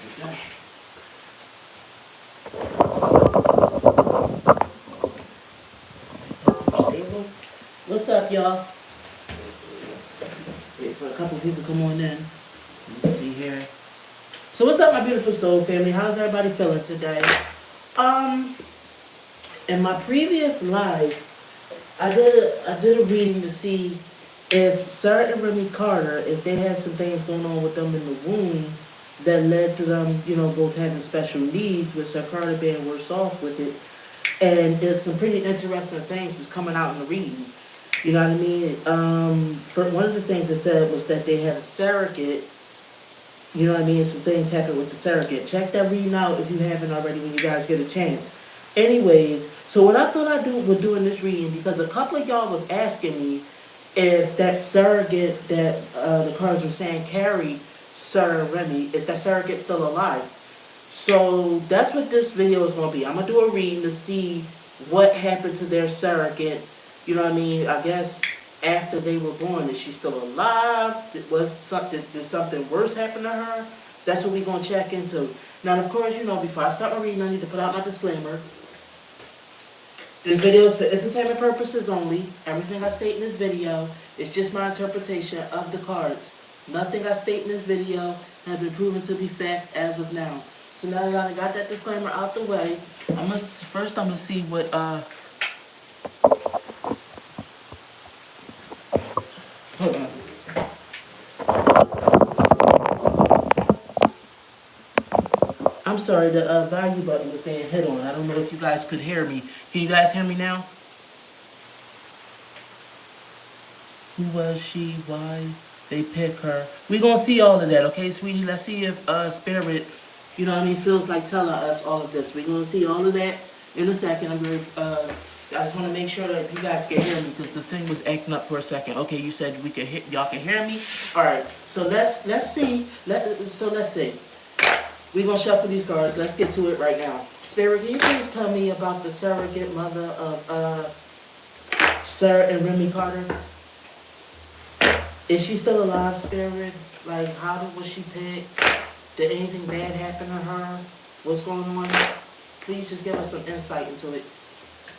Okay. Stable. What's up, y'all? Wait for a couple people to come on in. Let's see here. So what's up, my beautiful soul family? How's everybody feeling today? Um, in my previous life, I did a reading to see if Sir and Rumi Carter, if they had some things going on with them in the womb that led to them, both having special needs, with Sir Carter being worse off with it. And if some pretty interesting things was coming out in the reading. You know what I mean? For one of the things it said was that they had a surrogate. You know what I mean? Some things happened with the surrogate. Check that reading out if you haven't already when you guys get a chance. Anyways, so what I thought I would do in this reading, because a couple of y'all was asking me if that surrogate that the cards were saying carried Sir Remy, is that surrogate still alive? So that's what this video is going to be. I'm going to do a reading to see what happened to their surrogate. You know what I mean? I guess after they were born, is she still alive? Did something worse happen to her? That's what we're going to check into. Now, of course, before I start my reading, I need to put out my disclaimer. This video is for entertainment purposes only. Everything I state in this video is just my interpretation of the cards. Nothing I state in this video has been proven to be fact as of now. So now that I got that disclaimer out the way, I'm gonna see what hold on. I'm sorry, the value button was being hit on. I don't know if you guys could hear me. Can you guys hear me now? Who was she? Why they pick her? We're gonna see all of that, okay, sweetie? Let's see if Spirit, feels like telling us all of this. We're gonna see all of that in a second. I just want to make sure that you guys can hear me because the thing was acting up for a second. Okay, you said we could y'all can hear me. All right. So let's see. Let's see. We're gonna shuffle these cards. Let's get to it right now. Spirit, can you please tell me about the surrogate mother of Sir and Rumi Carter? Is she still alive, Spirit? Like, was she picked? Did anything bad happen to her? What's going on? Please just give us some insight into it.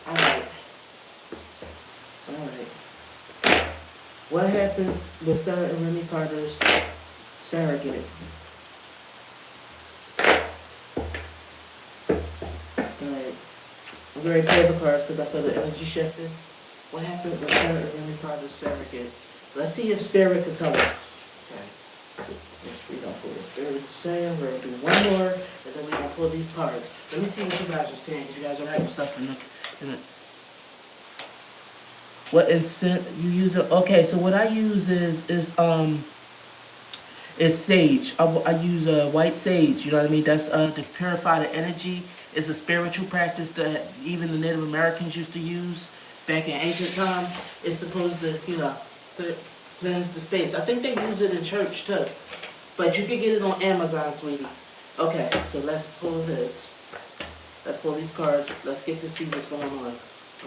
Alright. What happened with Sir and Rumi Carter's surrogate? Alright. I'm going to play the cards because I feel the energy shifting. What happened with Sir and Rumi Carter's surrogate? Let's see if Spirit can tell us. Okay. Let's read off what the Spirit is saying. We're going to do one more, and then we're going to pull these cards. Let me see what you guys are saying, because you guys are writing stuff in it. What incense you use? Okay, so what I use is sage. I use white sage. You know what I mean? That's to purify the energy. It's a spiritual practice that even the Native Americans used to use back in ancient times. It's supposed to, cleanse the space. I think they use it in church too, but you can get it on Amazon, sweetie. Okay, so let's pull this. Let's pull these cards. Let's get to see what's going on.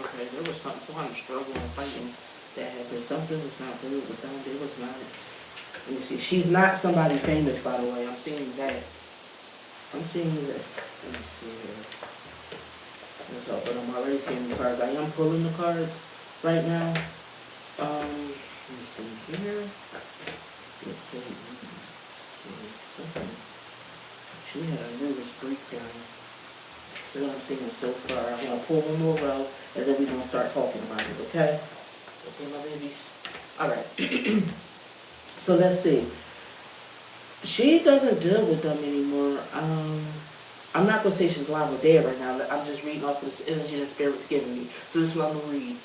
Okay, there was some kind of struggle and fighting that happened. Something was not good with them. It was not. Let me see. She's not somebody famous, by the way. I'm seeing that. Let me see here. What's up? But I'm already seeing the cards. I am pulling the cards right now. Let me see here. She had a nervous breakdown. So what I'm seeing so far, I'm going to pull one more out, and then we're going to start talking about it, okay? Okay, my babies? Alright. So let's see. She doesn't deal with them anymore. I'm not going to say she's alive or dead right now. I'm just reading off of this energy that Spirit's giving me. So this is what I'm going to read.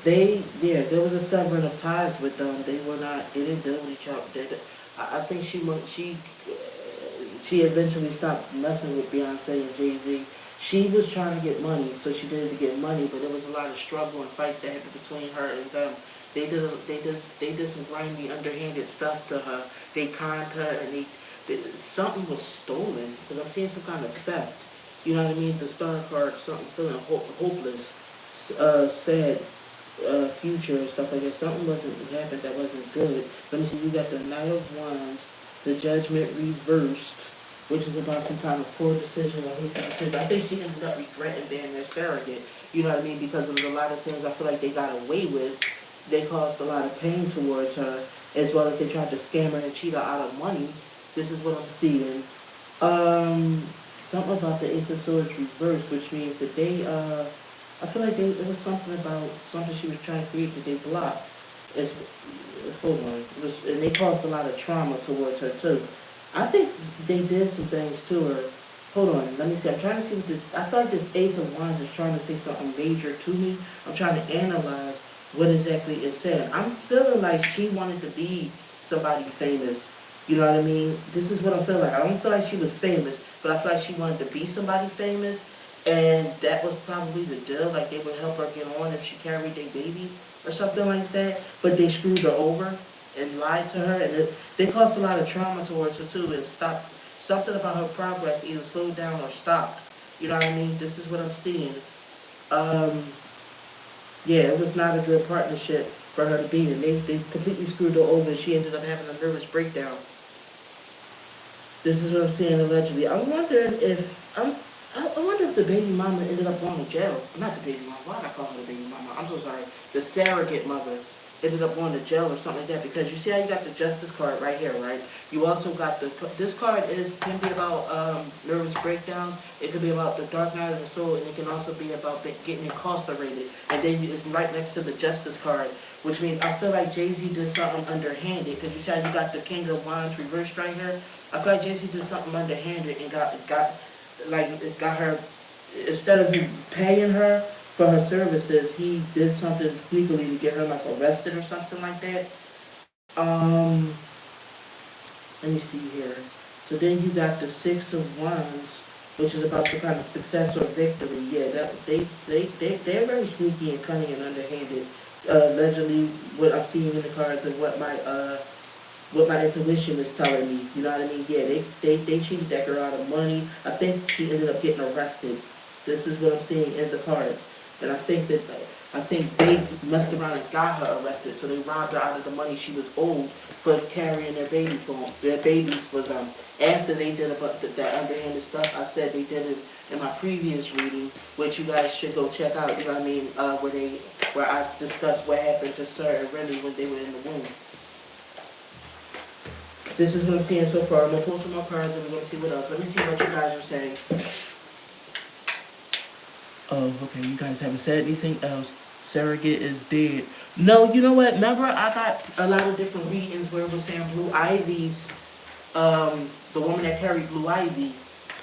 There was a severing of ties with them. They didn't deal with each other. I think she eventually stopped messing with Beyoncé and Jay Z. She was trying to get money, so she did it to get money, but there was a lot of struggle and fights that happened between her and them. They did some grimy, underhanded stuff to her. They conned her, and something was stolen, because I'm seeing some kind of theft. You know what I mean? The star card, something feeling hopeless, sad future and stuff like that. Something happened that wasn't good. Let me see, you got the Knight of Wands, the Judgment reversed, which is about some kind of poor decision or hasty decision. I think she ended up regretting being their surrogate. You know what I mean? Because there was a lot of things I feel like they got away with. They caused a lot of pain towards her, as well as they tried to scam her and cheat her out of money. This is what I'm seeing. Something about the Ace of Swords reverse, which means that they, I feel like it was something about something she was trying to create that they blocked. It's, hold on, and they caused a lot of trauma towards her too. I think they did some things to her. Hold on, let me see. I'm trying to see what this. I feel like this Ace of Wands is trying to say something major to me. I'm trying to analyze what exactly it's saying. I'm feeling like she wanted to be somebody famous. You know what I mean? This is what I'm feeling like. I don't feel like she was famous, but I feel like she wanted to be somebody famous, and that was probably the deal. Like they would help her get on if she carried their baby or something like that. But they screwed her over and lied to her, and they caused a lot of trauma towards her too, and stopped. Something about her progress either slowed down or stopped. You know what I mean? This is what I'm seeing. Yeah, it was not a good partnership for her to be in. They completely screwed her over, and she ended up having a nervous breakdown. This is what I'm seeing allegedly. I wonder if the baby mama ended up going to jail. Not the baby mama. Why did I call her the baby mama? I'm so sorry. The surrogate mother ended up going to jail or something like that, because you see how you got the justice card right here, right? You also got this card can be about nervous breakdowns. It could be about the dark night of the soul, and it can also be about getting incarcerated. And then it's right next to the justice card, which means I feel like Jay Z did something underhanded, because you see how you got the King of Wands reversed right here. I feel like Jay Z did something underhanded and got her, instead of him paying her for her services, he did something sneakily to get her like arrested or something like that. Let me see here. So then you got the Six of Wands, which is about some kind of success or victory. Yeah, they're very sneaky and cunning and underhanded. Allegedly, what I'm seeing in the cards and what my intuition is telling me. You know what I mean? Yeah, they cheated that girl out of money. I think she ended up getting arrested. This is what I'm seeing in the cards. And I think they messed around and got her arrested, so they robbed her out of the money she was owed for carrying their babies for them. After they did that underhanded stuff, I said they did it in my previous reading, which you guys should go check out. You know what I mean? Where I discussed what happened to Sir and Rumi when they were in the womb. This is what I'm seeing so far. I'm gonna pull some more cards and we're gonna see what else. Let me see what you guys are saying. Oh, okay, you guys haven't said anything else. Surrogate is dead. No, you know what? Remember, I got a lot of different readings where it was saying Blue Ivy's, the woman that carried Blue Ivy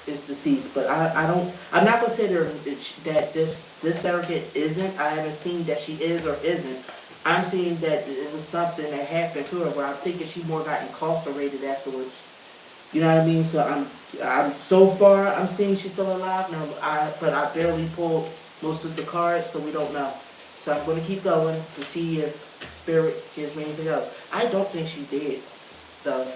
is deceased. But I'm not gonna say that this surrogate isn't. I haven't seen that she is or isn't. I'm seeing that it was something that happened to her where I'm thinking she more got incarcerated afterwards. You know what I mean? So I'm so far I'm seeing she's still alive now. But I barely pulled most of the cards, so we don't know. So I'm going to keep going to see if Spirit gives me anything else. I don't think she's dead, though.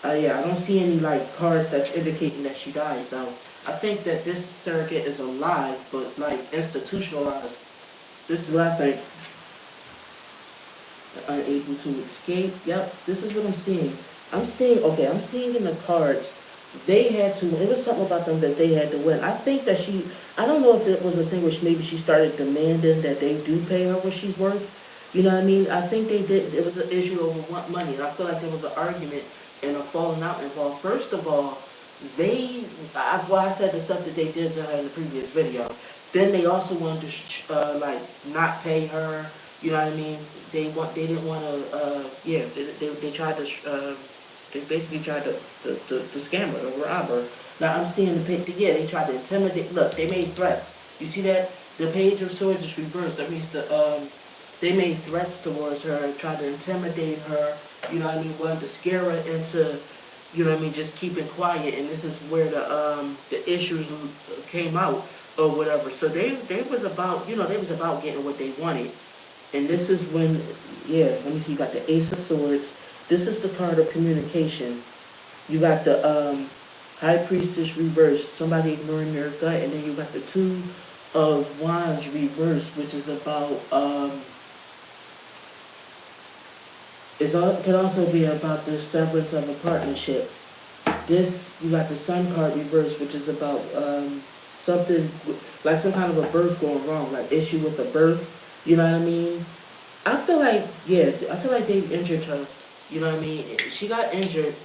Yeah, I don't see any like cards that's indicating that she died, though. I think that this surrogate is alive, but like institutionalized. This is what I think. Unable to escape. Yep, this is what I'm seeing. I'm seeing in the cards, it was something about them that they had to win. I think that I don't know if it was a thing which maybe she started demanding that they do pay her what she's worth. You know what I mean? I think they did. It was an issue over money, and I feel like there was an argument and a falling out involved. First of all, I said the stuff that they did to her in the previous video. Then they also wanted to not pay her. You know what I mean? They didn't want to. They tried to. They basically tried to scam her, to rob her. Now I'm seeing they tried to intimidate. Look, they made threats. You see that? The Page of Swords is reversed. That means they made threats towards her, tried to intimidate her. You know what I mean? Wanted to scare her into, you know what I mean, just keeping quiet. And this is where the issues came out or whatever. So they was about getting what they wanted. And this is when, let me see. You got the Ace of Swords. This is the card of communication. You got the High Priestess reversed, somebody ignoring their gut, and then you got the Two of Wands reversed, which is about could also be about the severance of a partnership. This, you got the sun card reversed, which is about something like some kind of a birth going wrong, like issue with a birth. You know what I mean? I feel like, yeah, I feel like they injured her. You know what I mean? She got injured.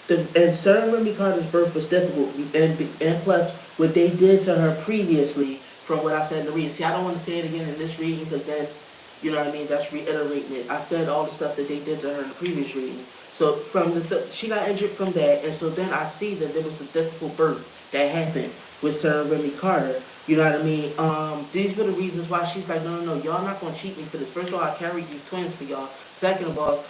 And Sir Rumi Carter's birth was difficult, and plus what they did to her previously, from what I said in the reading. See, I don't want to say it again in this reading because then, you know what I mean, that's reiterating it. I said all the stuff that they did to her in the previous reading. So from she got injured from that, and so then I see that there was a difficult birth that happened with Sir Rumi Carter. You know what I mean? These were the reasons why she's like, no, y'all not gonna cheat me for this. First of all, I carried these twins for y'all. Second of all,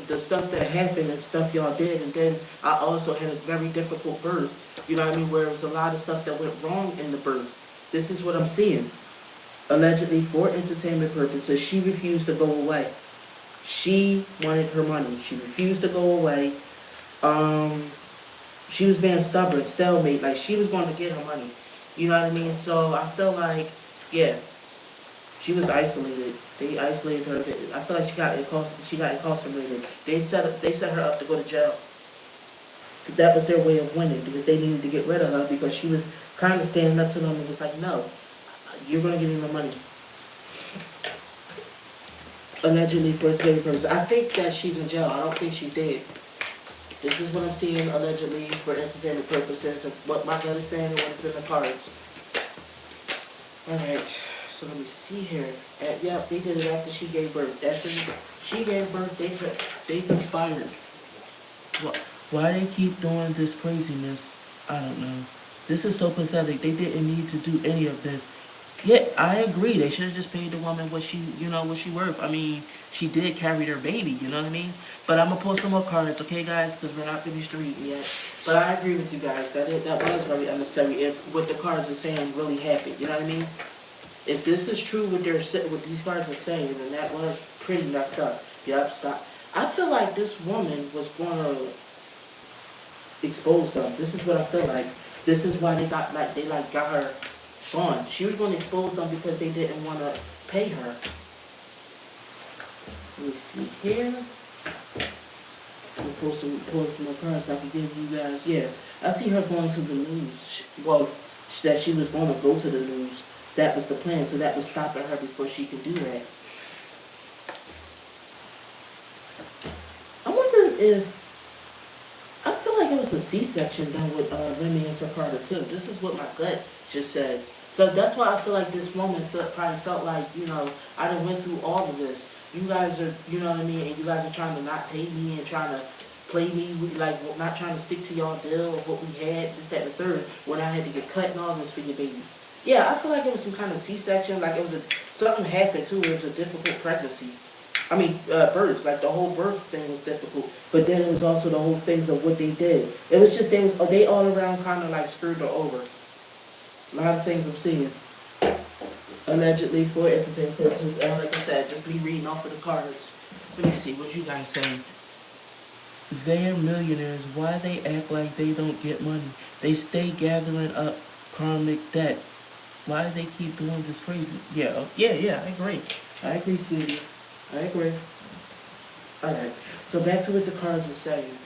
the stuff that happened and stuff y'all did, and then I also had a very difficult birth. You know what I mean? Where there was a lot of stuff that went wrong in the birth. This is what I'm seeing. Allegedly for entertainment purposes, she refused to go away. She wanted her money. She refused to go away. She was being stubborn, stalemate, like she was going to get her money. You know what I mean? So I feel like, yeah, she was isolated. They isolated her. I feel like she got incarcerated. They set her up to go to jail. That was their way of winning because they needed to get rid of her because she was kind of standing up to them and was like, no, you're going to give me my money. Allegedly for entertainment purposes. I think that she's in jail. I don't think she's dead. This is what I'm seeing allegedly for entertainment purposes of what my gut is saying and what it's in the cards. Alright, so let me see here. Yep, they did it after she gave birth. After she gave birth, they conspired. Why they keep doing this craziness, I don't know. This is so pathetic. They didn't need to do any of this. Yeah, I agree. They should have just paid the woman what she worth. I mean, she did carry their baby, you know what I mean? But I'm going to pull some more cards, okay, guys? Because we're not finished reading yet. But I agree with you guys. That was very unnecessary if what the cards are saying really happened, you know what I mean? If this is true what these cards are saying, then that was pretty messed up. Yep, stop. I feel like this woman was going to expose them. This is what I feel like. This is why they got her gone. She was going to expose them because they didn't want to pay her. Let me see here. I'm going to pull some more cards so I can give you guys. Yeah, I see her going to the news. That she was going to go to the news. That was the plan, so that was stopping her before she could do that. I wonder if... I feel like it was a C-section done with Rumi and Sir Carter too. This is what my gut just said. So that's why I feel like this woman probably felt like, you know, I done went through all of this. You guys are, you know what I mean, and you guys are trying to not pay me and trying to play me, like not trying to stick to y'all deal of what we had, this, that, and the third, when I had to get cut and all this for your baby. Yeah, I feel like it was some kind of C-section, like it was something happened too, it was a difficult pregnancy. I mean, births, like the whole birth thing was difficult, but then it was also the whole things of what they did. It was just, they all around kind of like screwed her over. A lot of things I'm seeing. Allegedly for entertainment purposes, and like I said, just me reading off of the cards. Let me see, what you guys saying? They're millionaires. Why they act like they don't get money? They stay gathering up karmic debt. Why do they keep doing this crazy? Yeah, I agree. I agree, sweetie. I agree. Alright, so back to what the cards are saying.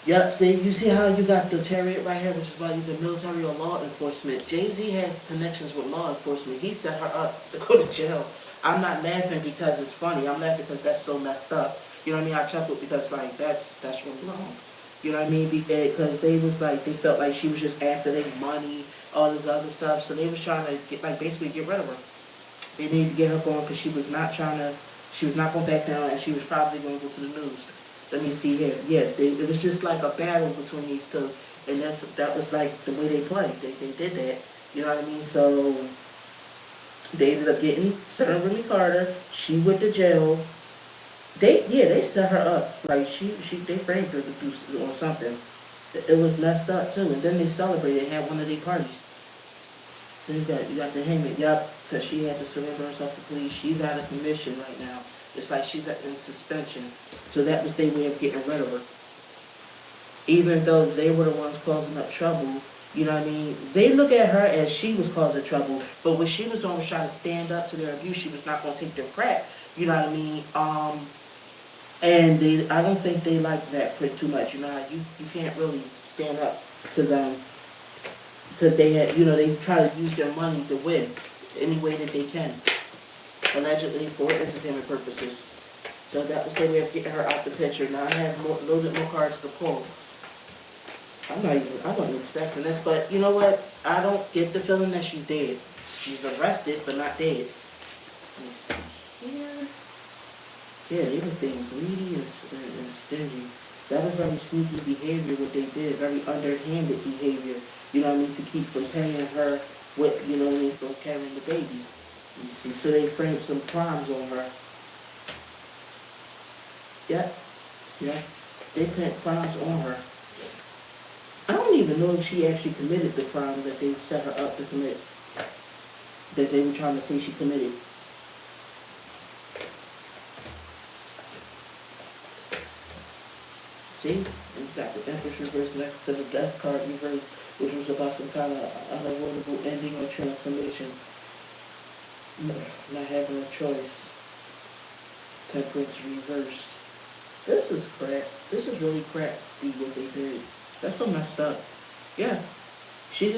Yep, see, you see how you got the chariot right here, which is why either military or law enforcement. Jay Z has connections with law enforcement. He set her up to go to jail. I'm not laughing because it's funny. I'm laughing because that's so messed up. You know what I mean? I chuckled because, like, that's really wrong. You know what I mean? Because they felt like she was just after their money, all this other stuff. So they was trying to basically get rid of her. They needed to get her gone because she was not going to back down, and she was probably going to go to the news. Let me see here. Yeah, it was just like a battle between these two, and that was like the way they played. They did that. You know what I mean? So they ended up getting Sir Rumi Carter. She went to jail. They set her up. Like they framed her to do or something. It was messed up too. And then they celebrated and had one of their parties. Then you got the hangman. Yup, because she had to surrender herself to police. She's out of commission right now. It's like she's in suspension. So that was their way of getting rid of her. Even though they were the ones causing up trouble, you know what I mean? They look at her as she was causing trouble, but what she was doing was trying to stand up to their abuse. She was not going to take their crap, you know what I mean? And I don't think they like that print too much. You know, you can't really stand up to them because they had, they try to use their money to win any way that they can, allegedly for entertainment purposes. So that was their way of getting her out the picture. Now I have a little bit more cards to pull. I wasn't expecting this, but you know what? I don't get the feeling that she's dead. She's arrested, but not dead. Let me see here. Yeah, they was being greedy and stingy. That was very sneaky behavior, what they did. Very underhanded behavior. You know what I mean? To keep from paying her what, you know what I mean, from carrying the baby. You see, so they framed some crimes on her. Yeah, yeah. They put crimes on her. I don't even know if she actually committed the crime that they set her up to commit. That they were trying to say she committed. See? We've got the Empress reverse next to the Death card reverse, which was about some kind of unavoidable ending or transformation. Not having a choice. Temperance reversed. This is crap. This is really crap, what they did. That's so messed up. Yeah. She's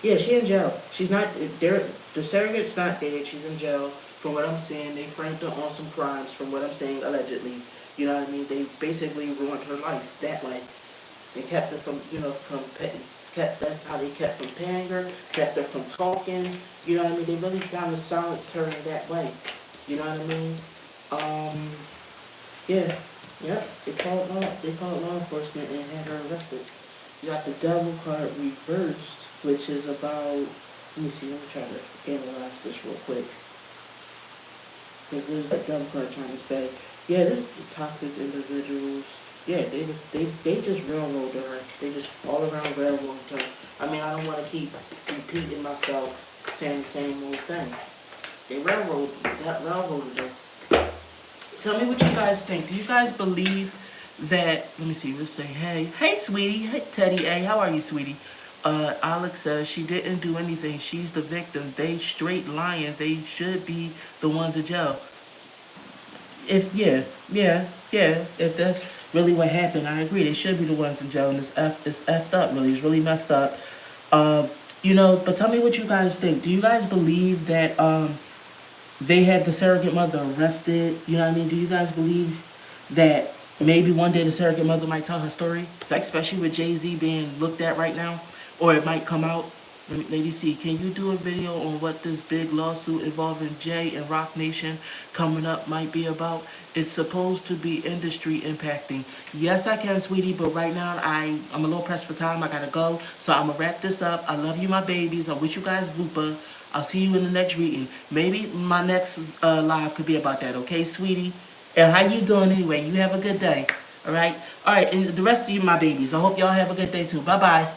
she in jail. She's not, the surrogate's not dead. She's in jail. From what I'm saying, they framed her on some crimes, from what I'm saying, allegedly. You know what I mean? They basically ruined her life that way. They kept her from, that's how they kept from paying her, kept her from talking. You know what I mean? They really kind of silenced her in that way. You know what I mean? Yeah. Yep. They called law enforcement and had her arrested. You got the Devil card reversed, which is about, let me try to analyze this real quick. What is the Devil card trying to say? Yeah, this is the toxic individuals. Yeah, they just railroaded her. They just all around railroaded her. I mean, I don't want to keep repeating myself, saying the same old thing. They railroaded her. Tell me what you guys think. Do you guys believe that, let me see, let's say, hey sweetie, hey Teddy A, how are you, sweetie? Alex says she didn't do anything, she's the victim, they straight lying, they should be the ones in jail. If, if that's really what happened, I agree, they should be the ones in jail, and it's effed up, really, it's really messed up. But tell me what you guys think. Do you guys believe that, they had the surrogate mother arrested? You know what I mean? Do you guys believe that maybe one day the surrogate mother might tell her story? Like, especially with Jay Z being looked at right now? Or it might come out. Lady C, can you do a video on what this big lawsuit involving Jay and Rock Nation coming up might be about? It's supposed to be industry impacting. Yes, I can, sweetie, but right now I'm a little pressed for time. I gotta go. So I'm gonna wrap this up. I love you, my babies. I wish you guys Vupa. I'll see you in the next reading. Maybe my next live could be about that, okay, sweetie? And how you doing anyway? You have a good day, all right? All right, and the rest of you, my babies, I hope y'all have a good day too. Bye-bye.